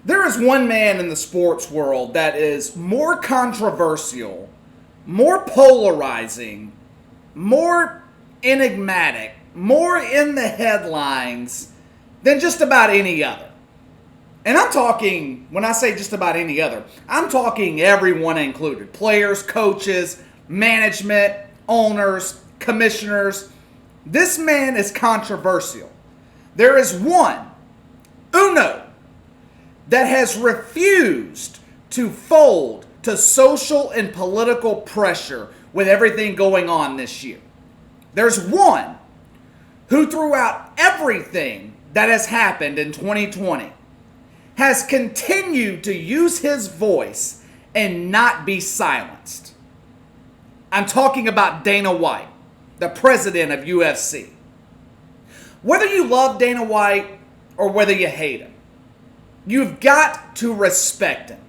There is one man in the sports world that is more controversial, more polarizing, more enigmatic, more in the headlines than just about any other. And I'm talking, when I say just about any other, I'm talking everyone included. Players, coaches, management, owners, commissioners. This man is controversial. There is one, uno, that has refused to fold to social and political pressure with everything going on this year. There's one who, throughout everything that has happened in 2020, has continued to use his voice and not be silenced. I'm talking about Dana White, the president of UFC. Whether you love Dana White or whether you hate him, you've got to respect him.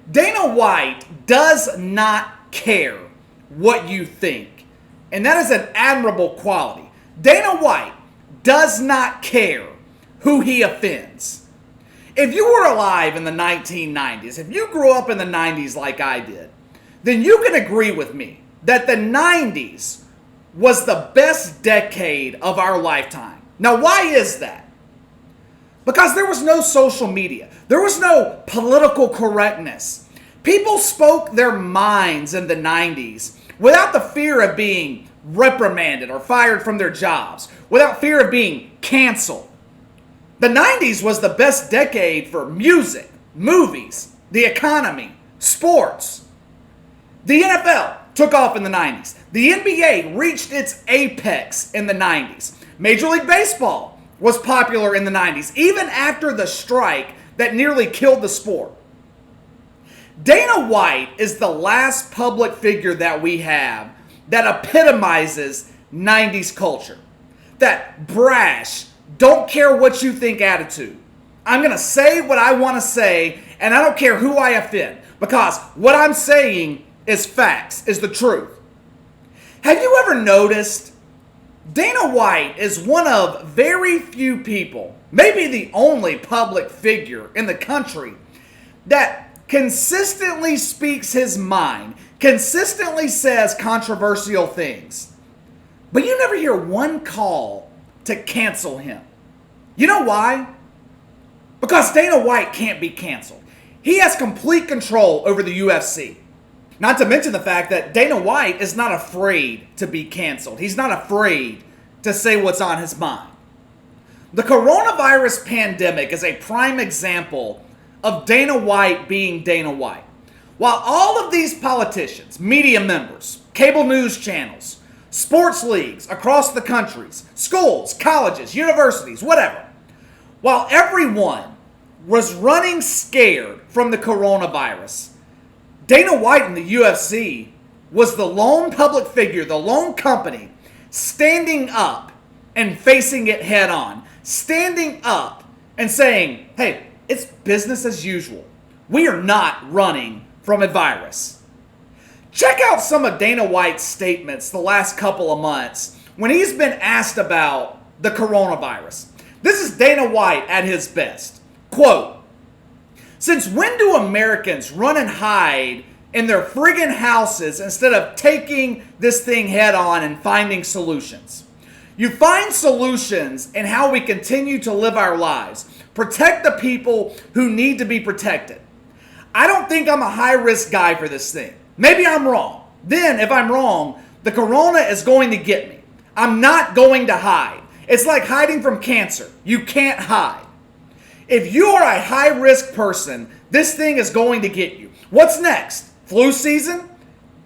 Dana White does not care what you think, and that is an admirable quality. Dana White does not care who he offends. If you were alive in the 1990s, if you grew up in the 90s like I did, then you can agree with me that the 90s was the best decade of our lifetime. Now, why is that? Because there was no social media. There was no political correctness. People spoke their minds in the 90s without the fear of being reprimanded or fired from their jobs, without fear of being canceled. The 90s was the best decade for music, movies, the economy, sports. The NFL took off in the 90s. The NBA reached its apex in the 90s. Major League Baseball was popular in the 90s, even after the strike that nearly killed the sport. Dana White is the last public figure that we have that epitomizes 90s culture. That brash, don't care what you think attitude. I'm going to say what I want to say, and I don't care who I offend, because what I'm saying is facts, is the truth. Have you ever noticed Dana White is one of very few people, maybe the only public figure in the country, that consistently speaks his mind, consistently says controversial things, but you never hear one call to cancel him. You know why? Because Dana White can't be canceled. He has complete control over the UFC. Not to mention the fact that Dana White is not afraid to be canceled. He's not afraid to say what's on his mind. The coronavirus pandemic is a prime example of Dana White being Dana White. While all of these politicians, media members, cable news channels, sports leagues across the countries, schools, colleges, universities, whatever, while everyone was running scared from the coronavirus, Dana White in the UFC was the lone public figure, the lone company, standing up and facing it head on. Standing up and saying, hey, it's business as usual. We are not running from a virus. Check out some of Dana White's statements the last couple of months when he's been asked about the coronavirus. This is Dana White at his best. Quote, "Since when do Americans run and hide in their friggin' houses instead of taking this thing head on and finding solutions? You find solutions in how we continue to live our lives. Protect the people who need to be protected. I don't think I'm a high-risk guy for this thing. Maybe I'm wrong. Then, if I'm wrong, the corona is going to get me. I'm not going to hide. It's like hiding from cancer. You can't hide. If you are a high-risk person, this thing is going to get you. What's next? Flu season?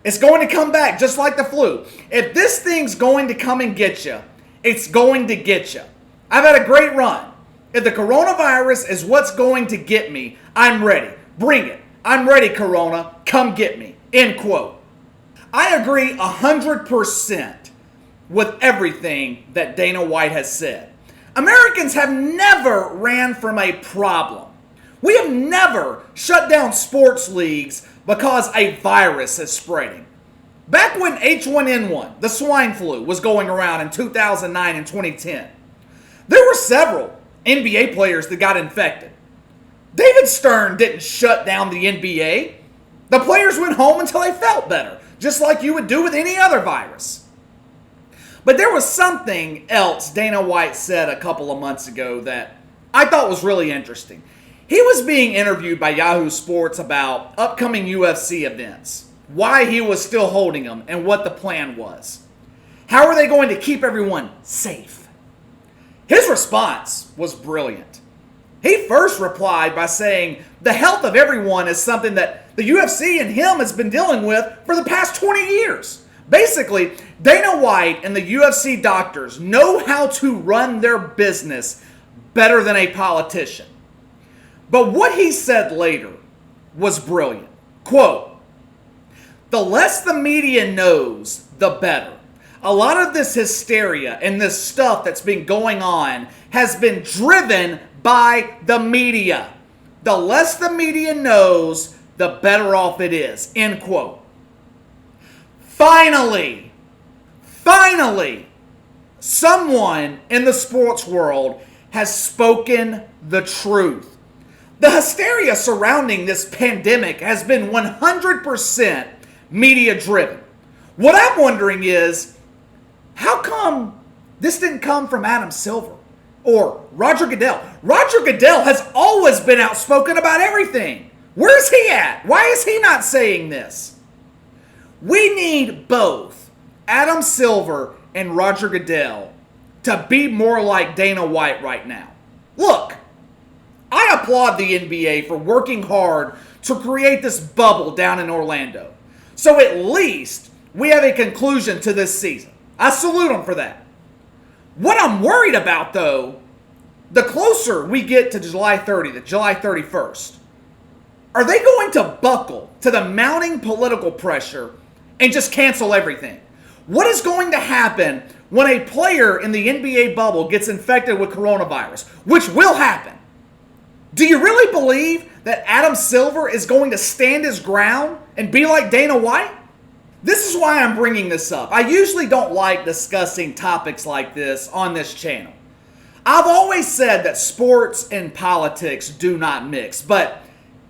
It's going to come back just like the flu. If this thing's going to come and get you, it's going to get you. I've had a great run. If the coronavirus is what's going to get me, I'm ready. Bring it. I'm ready, Corona. Come get me." End quote. I agree 100% with everything that Dana White has said. Americans have never ran from a problem. We have never shut down sports leagues because a virus is spreading. Back when H1N1, the swine flu, was going around in 2009 and 2010, there were several NBA players that got infected. David Stern didn't shut down the NBA. The players went home until they felt better, just like you would do with any other virus. But there was something else Dana White said a couple of months ago that I thought was really interesting. He was being interviewed by Yahoo Sports about upcoming UFC events, why he was still holding them, and what the plan was. How are they going to keep everyone safe? His response was brilliant. He first replied by saying the health of everyone is something that the UFC and him has been dealing with for the past 20 years. Basically, Dana White and the UFC doctors know how to run their business better than a politician. But what he said later was brilliant. Quote, "The less the media knows, the better. A lot of this hysteria and this stuff that's been going on has been driven by the media. The less the media knows, the better off it is." End quote. Finally, someone in the sports world has spoken the truth. The hysteria surrounding this pandemic has been 100% media driven. What I'm wondering is, how come this didn't come from Adam Silver or Roger Goodell? Roger Goodell has always been outspoken about everything. Where's he at? Why is he not saying this? We need both Adam Silver and Roger Goodell to be more like Dana White right now. Look, I applaud the NBA for working hard to create this bubble down in Orlando. So at least we have a conclusion to this season. I salute them for that. What I'm worried about, though, the closer we get to July 30th, July 31st, are they going to buckle to the mounting political pressure and just cancel everything? What is going to happen when a player in the NBA bubble gets infected with coronavirus, which will happen? Do you really believe that Adam Silver is going to stand his ground and be like Dana White? This is why I'm bringing this up. I usually don't like discussing topics like this on this channel. I've always said that sports and politics do not mix, but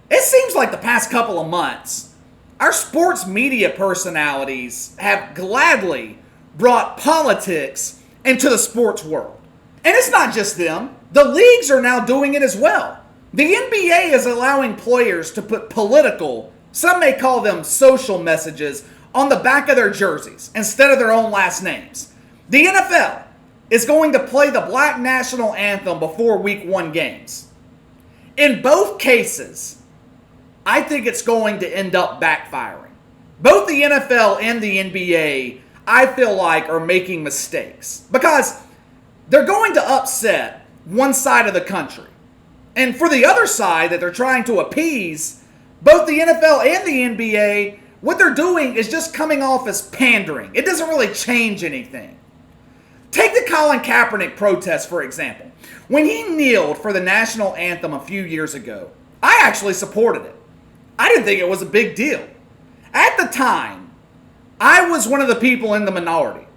it seems like the past couple of months, our sports media personalities have gladly brought politics into the sports world. And it's not just them. The leagues are now doing it as well. The NBA is allowing players to put political, some may call them social messages, on the back of their jerseys instead of their own last names. The NFL is going to play the Black National Anthem before Week 1 games. In both cases, I think it's going to end up backfiring. Both the NFL and the NBA, I feel like, are making mistakes because they're going to upset one side of the country. And for the other side that they're trying to appease, both the NFL and the NBA, what they're doing is just coming off as pandering. It doesn't really change anything. Take the Colin Kaepernick protest, for example. When he kneeled for the national anthem a few years ago, I actually supported it. I didn't think it was a big deal. At the time, I was one of the people in the minority.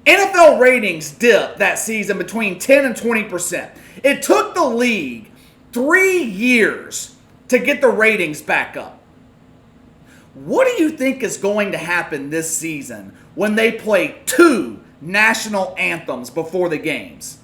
NFL ratings dipped that season between 10 and 20%. It took the league 3 years to get the ratings back up. What do you think is going to happen this season when they play 2 national anthems before the games?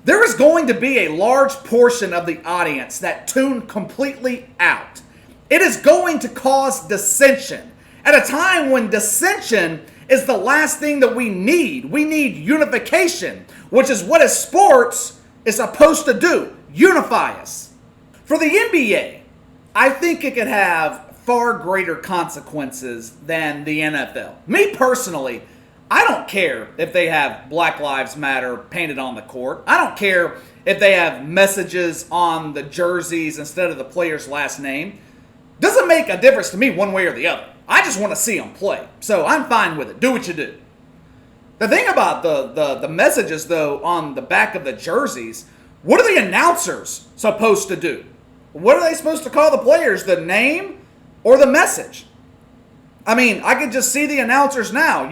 There is going to be a large portion of the audience that tune completely out. It is going to cause dissension at a time when dissension is the last thing that we need. We need unification, which is what a sports is supposed to do, unify us. For the NBA, I think it could have far greater consequences than the NFL. Me personally, I don't care if they have Black Lives Matter painted on the court. I don't care if they have messages on the jerseys instead of the player's last name. Doesn't make a difference to me one way or the other. I just want to see them play. So I'm fine with it. Do what you do. The thing about the messages, though, on the back of the jerseys, what are the announcers supposed to do? What are they supposed to call the players? The name or the message? I mean, I could just see the announcers now,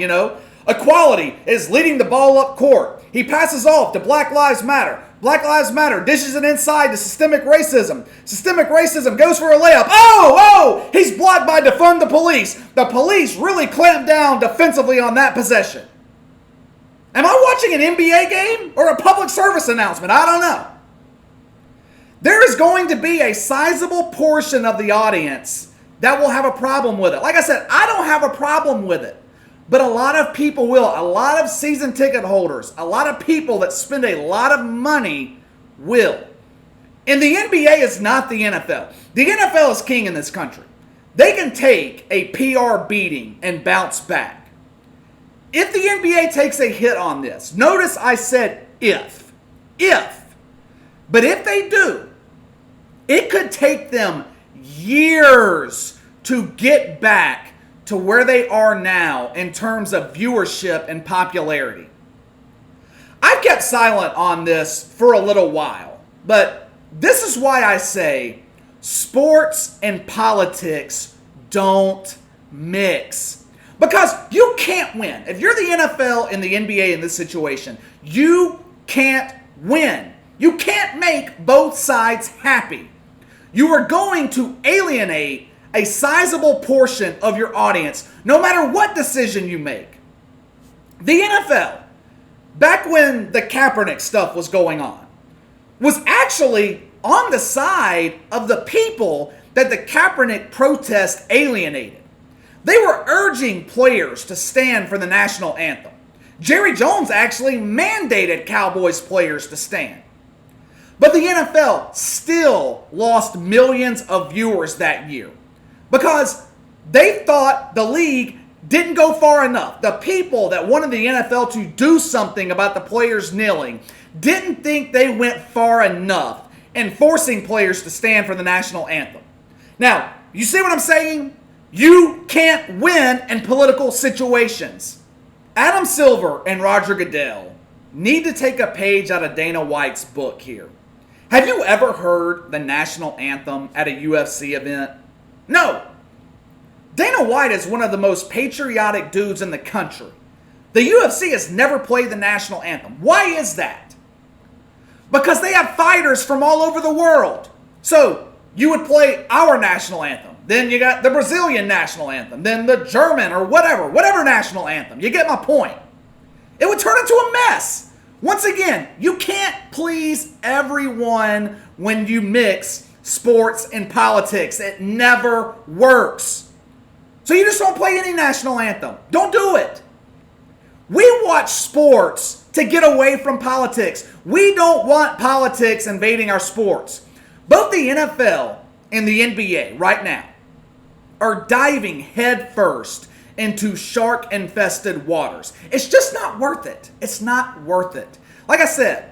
equality is leading the ball up court. He passes off to Black Lives Matter. Black Lives Matter dishes it inside to systemic racism. Systemic racism goes for a layup. Oh! He's blocked by defund the police. The police really clamped down defensively on that possession. Am I watching an NBA game or a public service announcement? I don't know. There is going to be a sizable portion of the audience that will have a problem with it. Like I said, I don't have a problem with it. But a lot of people will. A lot of season ticket holders, a lot of people that spend a lot of money will. And the NBA is not the NFL. The NFL is king in this country. They can take a PR beating and bounce back. If the NBA takes a hit on this, notice I said if. But if they do, it could take them years to get back to where they are now in terms of viewership and popularity. I've kept silent on this for a little while, but this is why I say sports and politics don't mix. Because you can't win. If you're the NFL and the NBA in this situation, you can't win. You can't make both sides happy. You are going to alienate a sizable portion of your audience, no matter what decision you make. The NFL, back when the Kaepernick stuff was going on, was actually on the side of the people that the Kaepernick protest alienated. They were urging players to stand for the national anthem. Jerry Jones actually mandated Cowboys players to stand. But the NFL still lost millions of viewers that year because they thought the league didn't go far enough. The people that wanted the NFL to do something about the players kneeling didn't think they went far enough in forcing players to stand for the national anthem. Now, you see what I'm saying? You can't win in political situations. Adam Silver and Roger Goodell need to take a page out of Dana White's book here. Have you ever heard the national anthem at a UFC event? No. Dana White is one of the most patriotic dudes in the country. The UFC has never played the national anthem. Why is that? Because they have fighters from all over the world. So, you would play our national anthem. Then you got the Brazilian national anthem. Then the German or whatever national anthem. You get my point. It would turn into a mess. Once again, you can't please everyone when you mix sports and politics. It never works. So you just don't play any national anthem. Don't do it. We watch sports to get away from politics. We don't want politics invading our sports. Both the NFL and the NBA right now are diving headfirst into shark-infested waters. It's just not worth it. It's not worth it. Like I said,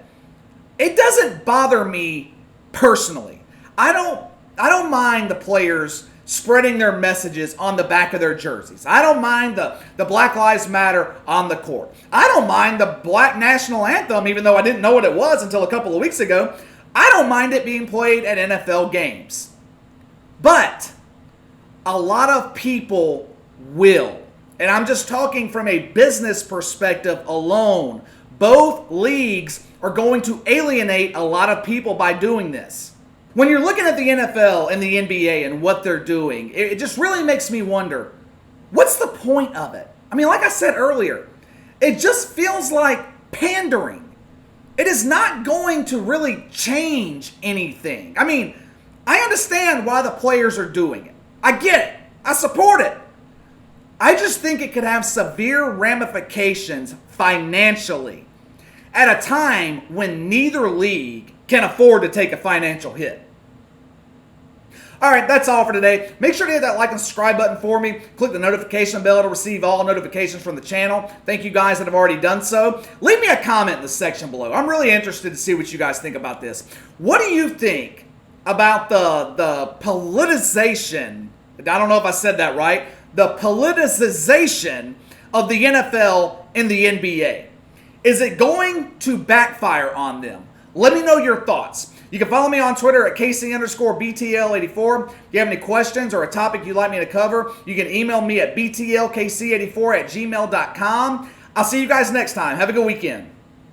it doesn't bother me personally. I don't mind the players spreading their messages on the back of their jerseys. I don't mind the Black Lives Matter on the court. I don't mind the Black National Anthem, even though I didn't know what it was until a couple of weeks ago. I don't mind it being played at NFL games. But a lot of people will. And I'm just talking from a business perspective alone. Both leagues are going to alienate a lot of people by doing this. When you're looking at the NFL and the NBA and what they're doing, it just really makes me wonder, what's the point of it? I mean, like I said earlier, it just feels like pandering. It is not going to really change anything. I mean, I understand why the players are doing it. I get it. I support it. I just think it could have severe ramifications financially at a time when neither league can afford to take a financial hit. All right, that's all for today. Make sure to hit that like and subscribe button for me. Click the notification bell to receive all notifications from the channel. Thank you guys that have already done so. Leave me a comment in the section below. I'm really interested to see what you guys think about this. What do you think about the politicization? I don't know if I said that right. The politicization of the NFL and the NBA. Is it going to backfire on them? Let me know your thoughts. You can follow me on Twitter at KC_BTL84. If you have any questions or a topic you'd like me to cover, you can email me at BTLKC84@gmail.com. I'll see you guys next time. Have a good weekend.